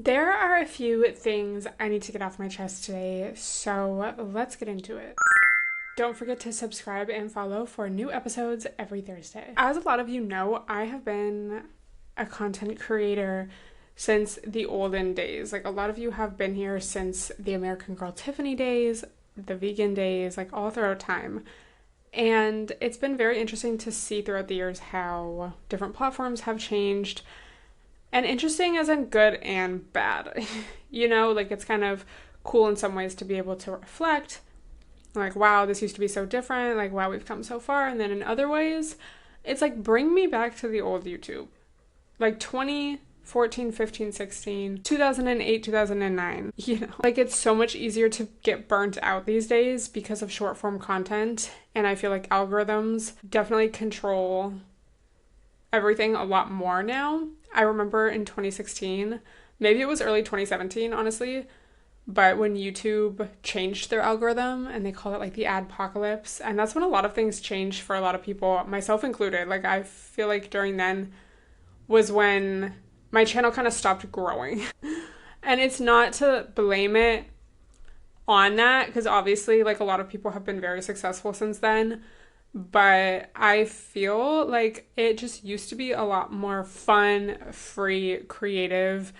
There are a few things I need to get off my chest today, so let's get into it. Don't forget to subscribe and follow for new episodes every Thursday. As a lot of you know, I have been a content creator since the olden days. Like, a lot of you have been here since the American Girl Tiffany days, the vegan days, like all throughout time. And it's been very interesting to see throughout the years how different platforms have changed. And interesting as in good and bad. You know, like, it's kind of cool in some ways to be able to reflect. Like, wow, this used to be so different. Like, wow, we've come so far. And then in other ways, it's like, bring me back to the old YouTube. Like 2014, 15, 16, 2008, 2009. You know, like, it's so much easier to get burnt out these days because of short form content. And I feel like algorithms definitely control everything a lot more now. I remember in 2016, maybe it was early 2017, honestly, but when YouTube changed their algorithm and they called it like the adpocalypse, and that's when a lot of things changed for a lot of people, myself included. Like, I feel like during then was when my channel kind of stopped growing. And it's not to blame it on that, because obviously, like, a lot of people have been very successful since then. But I feel like it just used to be a lot more fun, free, creative.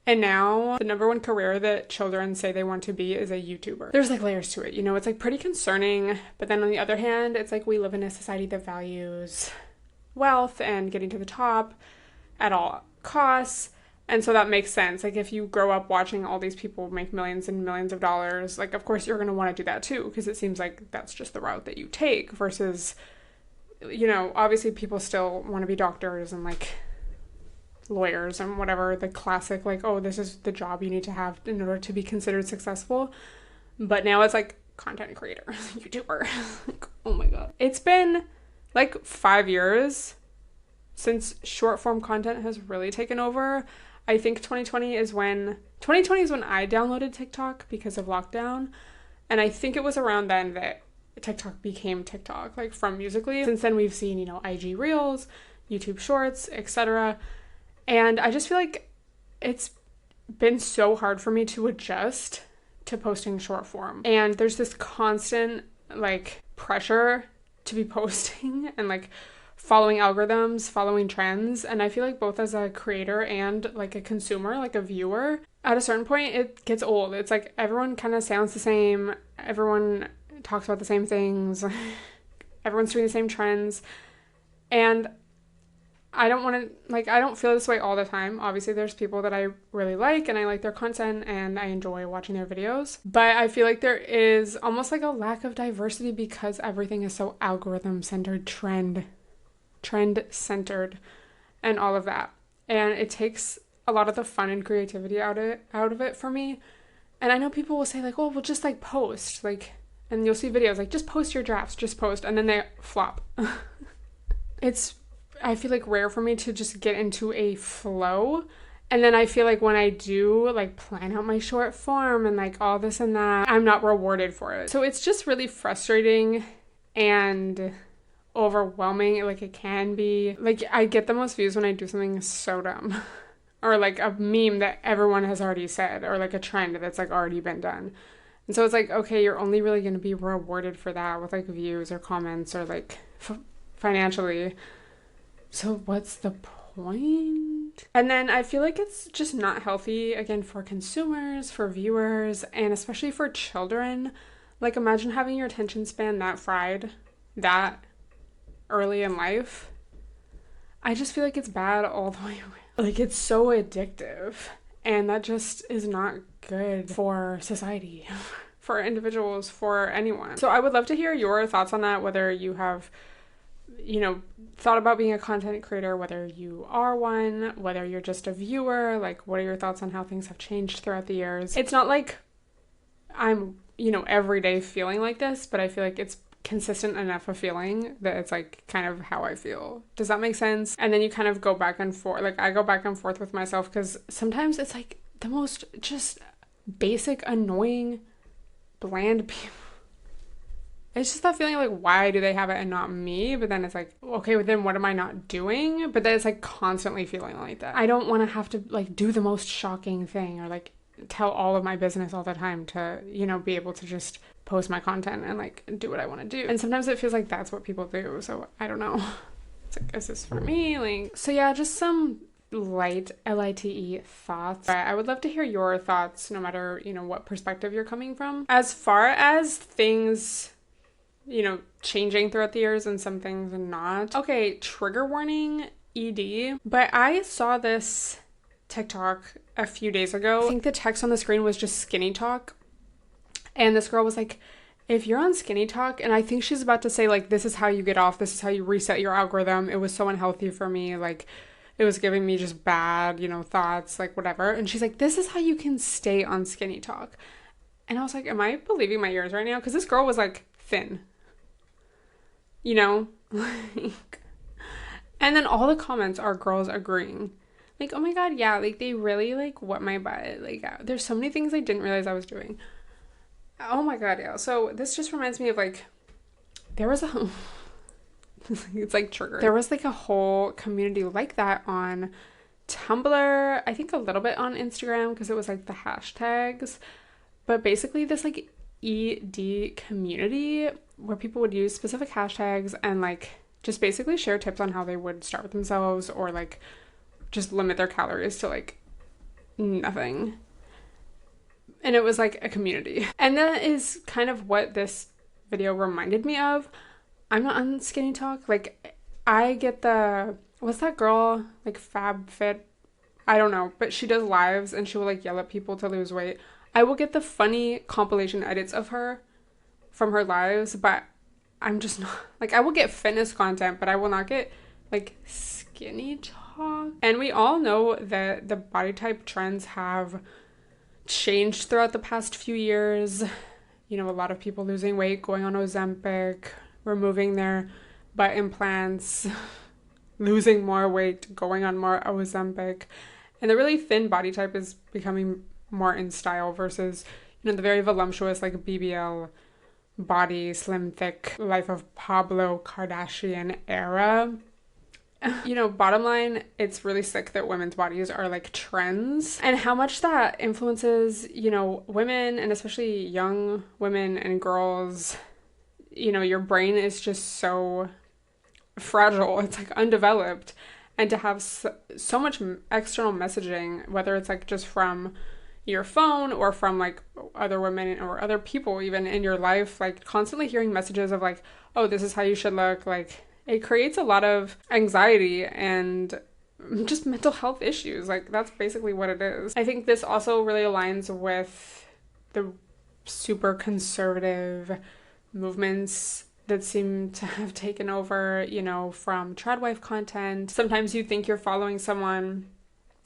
And now the number one career that children say they want to be is a YouTuber. There's like layers to it, you know, it's like pretty concerning. But then on the other hand, it's like we live in a society that values wealth and getting to the top at all costs. And so that makes sense. Like, if you grow up watching all these people make millions and millions of dollars, like, of course you're going to want to do that too, because it seems like that's just the route that you take versus, you know, obviously people still want to be doctors and like lawyers and whatever, the classic, like, oh, this is the job you need to have in order to be considered successful. But now it's like content creator, YouTuber. Like, oh my God. It's been like 5 years since short form content has really taken over. I think 2020 is when I downloaded TikTok because of lockdown. And I think it was around then that TikTok became TikTok, like, from Musical.ly. Since then we've seen, you know, IG Reels, YouTube Shorts, etc. And I just feel like it's been so hard for me to adjust to posting short form. And there's this constant, like, pressure to be posting and, like, following algorithms, following trends. And I feel like both as a creator and like a consumer, like a viewer, at a certain point it gets old. It's like everyone kind of sounds the same. Everyone talks about the same things. Everyone's doing the same trends. And I don't want to, like, I don't feel this way all the time. Obviously there's people that I really like and I like their content and I enjoy watching their videos. But I feel like there is almost like a lack of diversity because everything is so algorithm centered, trend centered and all of that. And it takes a lot of the fun and creativity out of it for me. And I know people will say like, oh, well, just like post, like, and you'll see videos like, just post your drafts, just post, and then they flop. It's, I feel like, rare for me to just get into a flow. And then I feel like when I do like plan out my short form and like all this and that, I'm not rewarded for it. So it's just really frustrating and overwhelming. Like, it can be like, I get the most views when I do something so dumb or like a meme that everyone has already said, or like a trend that's like already been done. And so it's like, okay, you're only really going to be rewarded for that with like views or comments or like financially. So what's the point? And then I feel like it's just not healthy, again, for consumers, for viewers, and especially for children. Like, imagine having your attention span that fried that early in life. I just feel like it's bad all the way around. Like, it's so addictive, and that just is not good for society, for individuals, for anyone. So I would love to hear your thoughts on that, whether you have, you know, thought about being a content creator, whether you are one, whether you're just a viewer. Like, what are your thoughts on how things have changed throughout the years? It's not like I'm, you know, every day feeling like this, but I feel like it's consistent enough a feeling that it's like kind of how I feel. Does that make sense? And then you kind of go back and forth. Like, I go back and forth with myself because sometimes it's like the most just basic, annoying, bland people. It's just that feeling like, why do they have it and not me? But then it's like, okay, but then what am I not doing? But then it's like constantly feeling like that. I don't want to have to like do the most shocking thing or like tell all of my business all the time to, you know, be able to just post my content and like do what I want to do. And sometimes it feels like that's what people do. So I don't know. It's like, is this for me? Like, so yeah, just some light LITE thoughts. I would love to hear your thoughts, no matter, you know, what perspective you're coming from. As far as things, you know, changing throughout the years and some things not. Okay, trigger warning, ED. But I saw this TikTok a few days ago. I think the text on the screen was just skinny talk. And this girl was like, if you're on skinny talk, and I think she's about to say like, this is how you get off, this is how you reset your algorithm. It was so unhealthy for me. Like, it was giving me just bad, you know, thoughts, like whatever. And she's like, this is how you can stay on skinny talk. And I was like, am I believing my ears right now? Because this girl was like thin, you know? And then all the comments are girls agreeing. Like, oh my God, yeah, like they really like what my butt, like there's so many things I didn't realize I was doing. Oh my God, yeah. So this just reminds me of like, there was a, it's like triggered. There was like a whole community like that on Tumblr, I think a little bit on Instagram because it was like the hashtags, but basically this like ED community where people would use specific hashtags and like just basically share tips on how they would start with themselves or like just limit their calories to like nothing. And it was like a community. And that is kind of what this video reminded me of. I'm not on skinny talk. Like, I get the, what's that girl? Like Fab Fit? I don't know. But she does lives and she will like yell at people to lose weight. I will get the funny compilation edits of her from her lives, but I'm just not, like, I will get fitness content, but I will not get like skinny talk. And we all know that the body type trends have changed throughout the past few years. You know, a lot of people losing weight, going on Ozempic, removing their butt implants, losing more weight, going on more Ozempic. And the really thin body type is becoming more in style versus, you know, the very voluptuous like BBL body, slim, thick, life of Pablo Kardashian era. You know, bottom line, it's really sick that women's bodies are like trends and how much that influences, you know, women and especially young women and girls. You know, your brain is just so fragile. It's like undeveloped. And to have so much external messaging, whether it's like just from your phone or from like other women or other people even in your life, like constantly hearing messages of like, oh, this is how you should look, like it creates a lot of anxiety and just mental health issues. Like that's basically what it is. I think this also really aligns with the super conservative movements that seem to have taken over, you know, from tradwife content. Sometimes you think you're following someone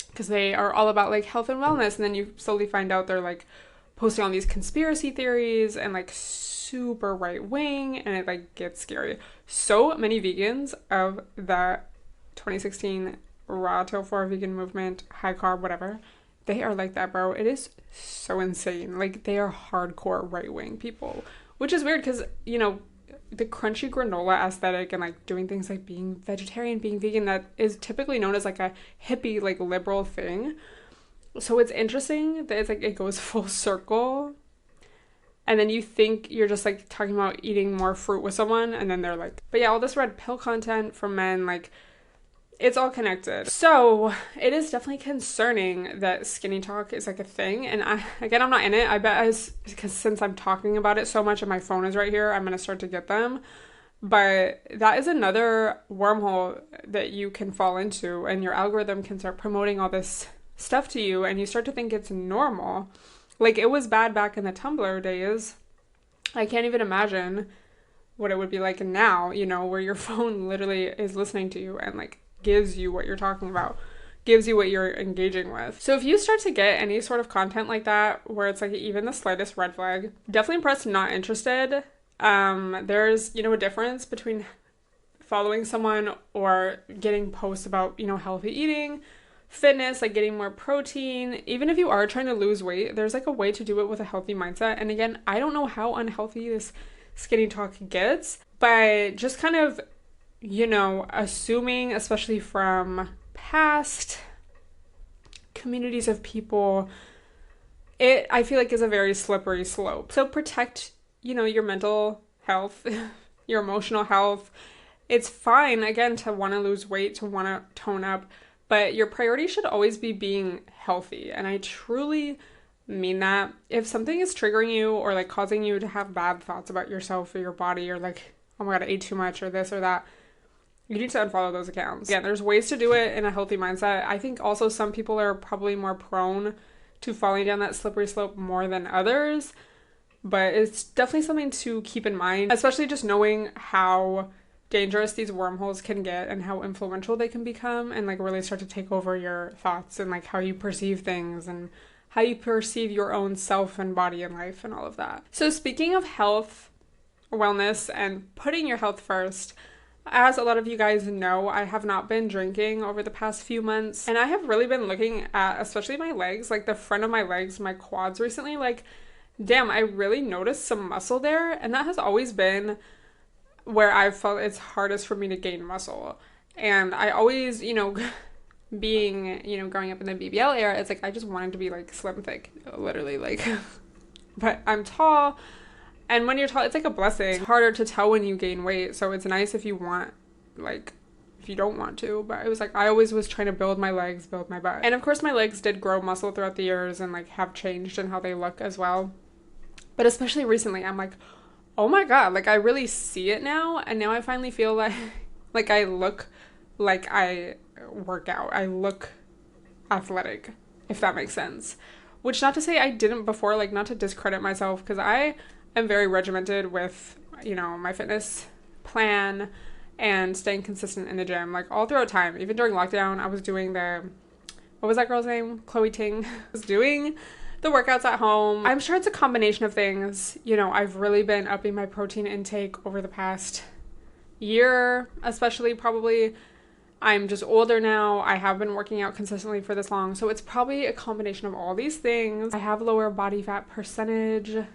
because they are all about like health and wellness, and then you slowly find out they're like posting all these conspiracy theories and like super right wing, and it like gets scary. So many vegans of the 2016 raw till 4 vegan movement, high carb, whatever, they are like that, bro. It is so insane. Like they are hardcore right wing people, which is weird because, you know, the crunchy granola aesthetic and like doing things like being vegetarian, being vegan, that is typically known as like a hippie, like liberal thing. So it's interesting that it's like it goes full circle. And then you think you're just like talking about eating more fruit with someone, and then they're like, but yeah, all this red pill content from men, like it's all connected. So it is definitely concerning that skinny talk is like a thing. And I'm not in it. I bet because since I'm talking about it so much and my phone is right here, I'm going to start to get them. But that is another wormhole that you can fall into, and your algorithm can start promoting all this stuff to you, and you start to think it's normal. Like it was bad back in the Tumblr days. I can't even imagine what it would be like now, you know, where your phone literally is listening to you and like gives you what you're talking about, gives you what you're engaging with. So if you start to get any sort of content like that, where it's like even the slightest red flag, definitely press not interested. There's, you know, a difference between following someone or getting posts about, you know, healthy eating, fitness, like getting more protein. Even if you are trying to lose weight, there's like a way to do it with a healthy mindset. And again, I don't know how unhealthy this skinny talk gets, but just kind of, assuming, especially from past communities of people, I feel like is a very slippery slope. So protect, your mental health, your emotional health. It's fine, again, to want to lose weight, to want to tone up, but your priority should always be being healthy. And I truly mean that. If something is triggering you or like causing you to have bad thoughts about yourself or your body, or like, oh my God, I ate too much or this or that, you need to unfollow those accounts. Again, there's ways to do it in a healthy mindset. I think also some people are probably more prone to falling down that slippery slope more than others, but it's definitely something to keep in mind, especially just knowing how dangerous these wormholes can get and how influential they can become, and like really start to take over your thoughts and like how you perceive things and how you perceive your own self and body and life and all of that. So speaking of health, wellness, and putting your health first, as a lot of you guys know, I have not been drinking over the past few months, and I have really been looking at, especially my legs, like the front of my legs, my quads recently, like, damn, I really noticed some muscle there, and that has always been where I've felt it's hardest for me to gain muscle. And I always, being, growing up in the BBL era, it's like I just wanted to be like slim thick, literally, like, but I'm tall, and when you're tall, it's like a blessing. It's harder to tell when you gain weight, so it's nice if you want, like, if you don't want to, but it was like I always was trying to build my legs, build my butt. And of course my legs did grow muscle throughout the years and like have changed in how they look as well. But especially recently, I'm like, oh my God, like I really see it now. And now I finally feel like I look like I work out. I look athletic, if that makes sense. Which, not to say I didn't before, like not to discredit myself, because I am very regimented with, my fitness plan and staying consistent in the gym, like all throughout time. Even during lockdown, I was doing what was that girl's name? Chloe Ting. I was doing the workouts at home. I'm sure it's a combination of things. I've really been upping my protein intake over the past year, especially probably. I'm just older now. I have been working out consistently for this long. So it's probably a combination of all these things. I have lower body fat percentage,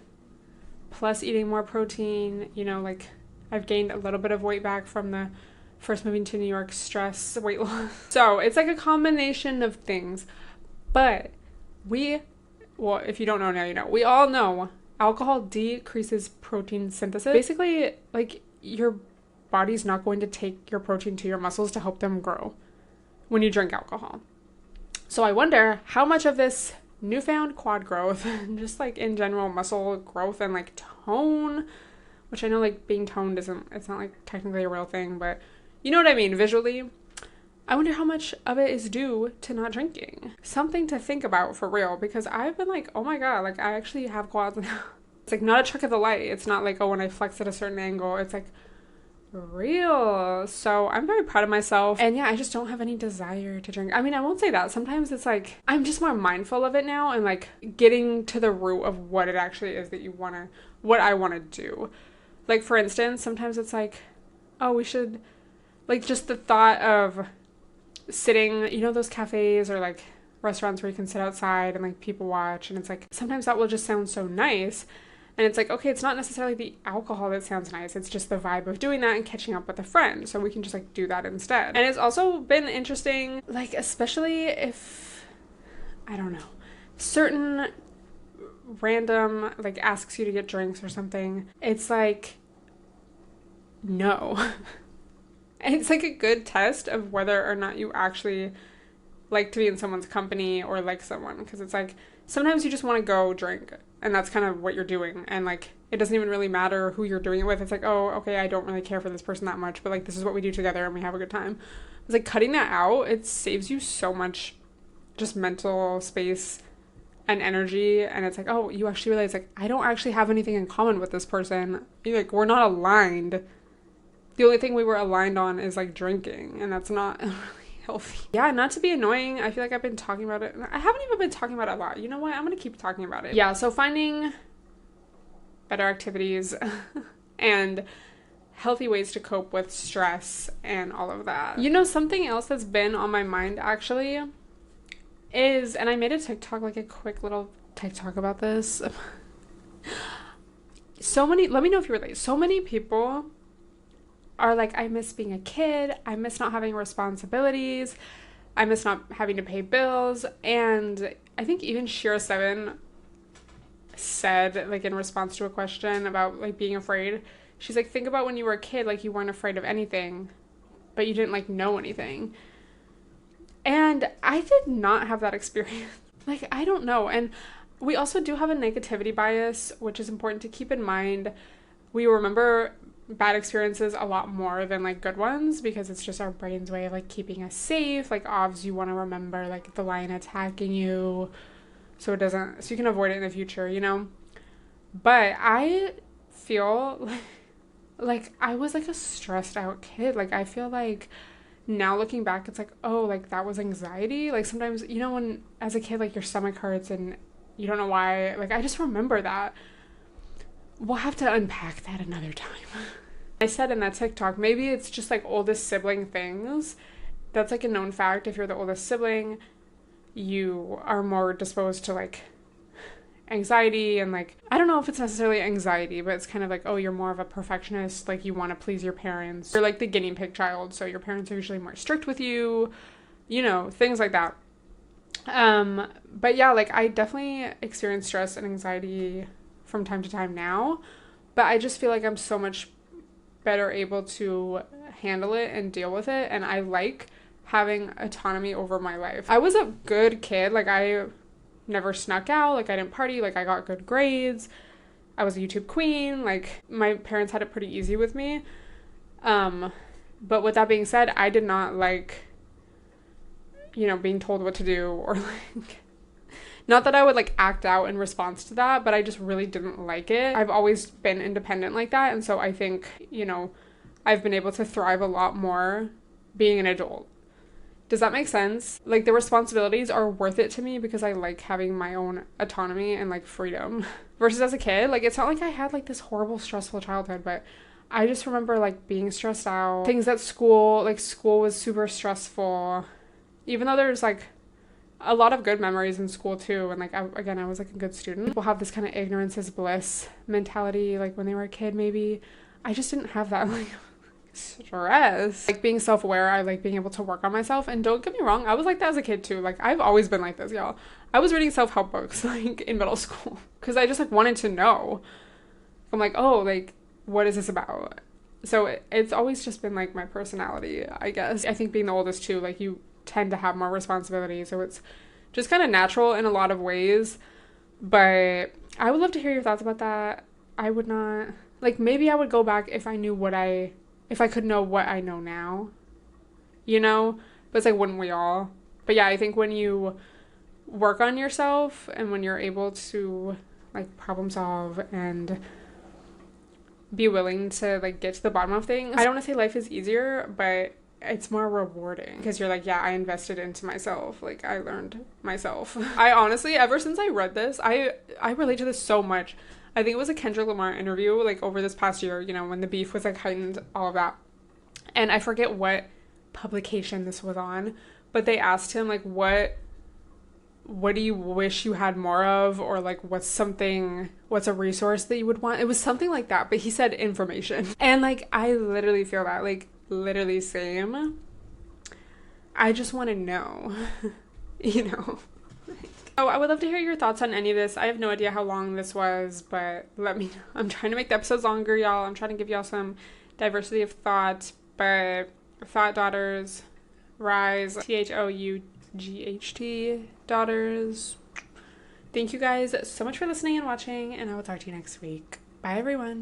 plus eating more protein. Like I've gained a little bit of weight back from the first moving to New York stress weight loss. So it's like a combination of things. But if you don't know now, you know. We all know alcohol decreases protein synthesis. Basically, like your body's not going to take your protein to your muscles to help them grow when you drink alcohol. So I wonder how much of this newfound quad growth and just like in general muscle growth and like tone, which I know like being toned it's not like technically a real thing, but you know what I mean visually. I wonder how much of it is due to not drinking. Something to think about for real, because I've been like, oh my God, like I actually have quads now. It's like not a trick of the light. It's not like, oh, when I flex at a certain angle, it's like real. So I'm very proud of myself. And yeah, I just don't have any desire to drink. I mean, I won't say that. Sometimes it's like I'm just more mindful of it now and like getting to the root of what it actually is that what I want to do. Like for instance, sometimes it's like, oh, we should, like just the thought of sitting, those cafes or like restaurants where you can sit outside and like people watch, and it's like sometimes that will just sound so nice. And it's like, okay, it's not necessarily the alcohol that sounds nice. It's just the vibe of doing that and catching up with a friend. So we can just like do that instead. And it's also been interesting, like, especially if, I don't know, certain random, like, asks you to get drinks or something. It's like, no. And it's like a good test of whether or not you actually like to be in someone's company or like someone. Because it's like, sometimes you just want to go drink. And that's kind of what you're doing. And like, it doesn't even really matter who you're doing it with. It's like, oh, okay, I don't really care for this person that much, but like, this is what we do together and we have a good time. It's like cutting that out, it saves you so much just mental space and energy. And it's like, oh, you actually realize like, I don't actually have anything in common with this person. Like, we're not aligned. The only thing we were aligned on is like drinking, and that's not really healthy. Yeah, not to be annoying, I feel like I've been talking about it. I haven't even been talking about it a lot. You know what? I'm gonna keep talking about it. Yeah, so finding better activities and healthy ways to cope with stress and all of that. Something else that's been on my mind actually is, and I made a TikTok, like a quick little TikTok about this. let me know if you relate. So many people are like, I miss being a kid. I miss not having responsibilities. I miss not having to pay bills. And I think even Shira7 said, like, in response to a question about, like, being afraid, she's like, think about when you were a kid, like, you weren't afraid of anything, but you didn't, like, know anything. And I did not have that experience. Like, I don't know. And we also do have a negativity bias, which is important to keep in mind. We remember bad experiences a lot more than, like, good ones, because it's just our brain's way of, like, keeping us safe. Like, obviously you want to remember, like, the lion attacking you so you can avoid it in the future, you know? But I feel like I was, like, a stressed out kid. Like, I feel like now looking back, it's like, oh, like, that was anxiety. Like, sometimes, you know, when as a kid, like, your stomach hurts and you don't know why. Like, I just remember that. We'll have to unpack that another time. I said in that TikTok, maybe it's just, like, oldest sibling things. That's, like, a known fact. If you're the oldest sibling, you are more disposed to, like, anxiety and, like, I don't know if it's necessarily anxiety, but it's kind of like, oh, you're more of a perfectionist. Like, you want to please your parents. You're, like, the guinea pig child, so your parents are usually more strict with you, you know, things like that. But yeah, like, I definitely experience stress and anxiety from time to time now, but I just feel like I'm so much better able to handle it and deal with it, and I like having autonomy over my life. I was a good kid. Like, I never snuck out, like, I didn't party, like, I got good grades, I was a YouTube queen, like, my parents had it pretty easy with me. But with that being said, I did not like, you know, being told what to do, or, like, not that I would, like, act out in response to that, but I just really didn't like it. I've always been independent like that, and so I think, you know, I've been able to thrive a lot more being an adult. Does that make sense? Like, the responsibilities are worth it to me because I like having my own autonomy and, like, freedom. Versus as a kid, like, it's not like I had, like, this horrible, stressful childhood, but I just remember, like, being stressed out. Things at school, like, school was super stressful. Even though there's, like, a lot of good memories in school too, and, like, I was, like, a good student. People have this kind of ignorance is bliss mentality, like, when they were a kid, maybe. I just didn't have that, like, stress. Like, being self-aware, I like being able to work on myself, and don't get me wrong, I was like that as a kid too. Like, I've always been like this, y'all. I was reading self-help books, like, in middle school, because I just, like, wanted to know. I'm like, oh, like, what is this about? So it's always just been, like, my personality, I guess. I think being the oldest too, like, you tend to have more responsibility, so it's just kind of natural in a lot of ways. But I would love to hear your thoughts about that. I would not, like, maybe I would go back if I knew if I could know what I know now, you know? But it's like, wouldn't we all? But yeah, I think when you work on yourself and when you're able to, like, problem solve and be willing to, like, get to the bottom of things, I don't want to say life is easier, but it's more rewarding because you're like, yeah, I invested into myself. Like, I learned myself. I honestly, ever since I read this, I relate to this so much. I think it was a Kendrick Lamar interview, like, over this past year, you know, when the beef was, like, heightened, all of that. And I forget what publication this was on, but they asked him, like, what do you wish you had more of? Or, like, what's a resource that you would want? It was something like that, but he said information. And, like, I literally feel that, like, literally same. I just want to know, you know. Oh, I would love to hear your thoughts on any of this. I have no idea how long this was, but let me know. I'm trying to make the episodes longer, y'all. I'm trying to give y'all some diversity of thought, but Thought Daughters, Rise, THOUGHT Daughters. Thank you guys so much for listening and watching, and I will talk to you next week. Bye, everyone.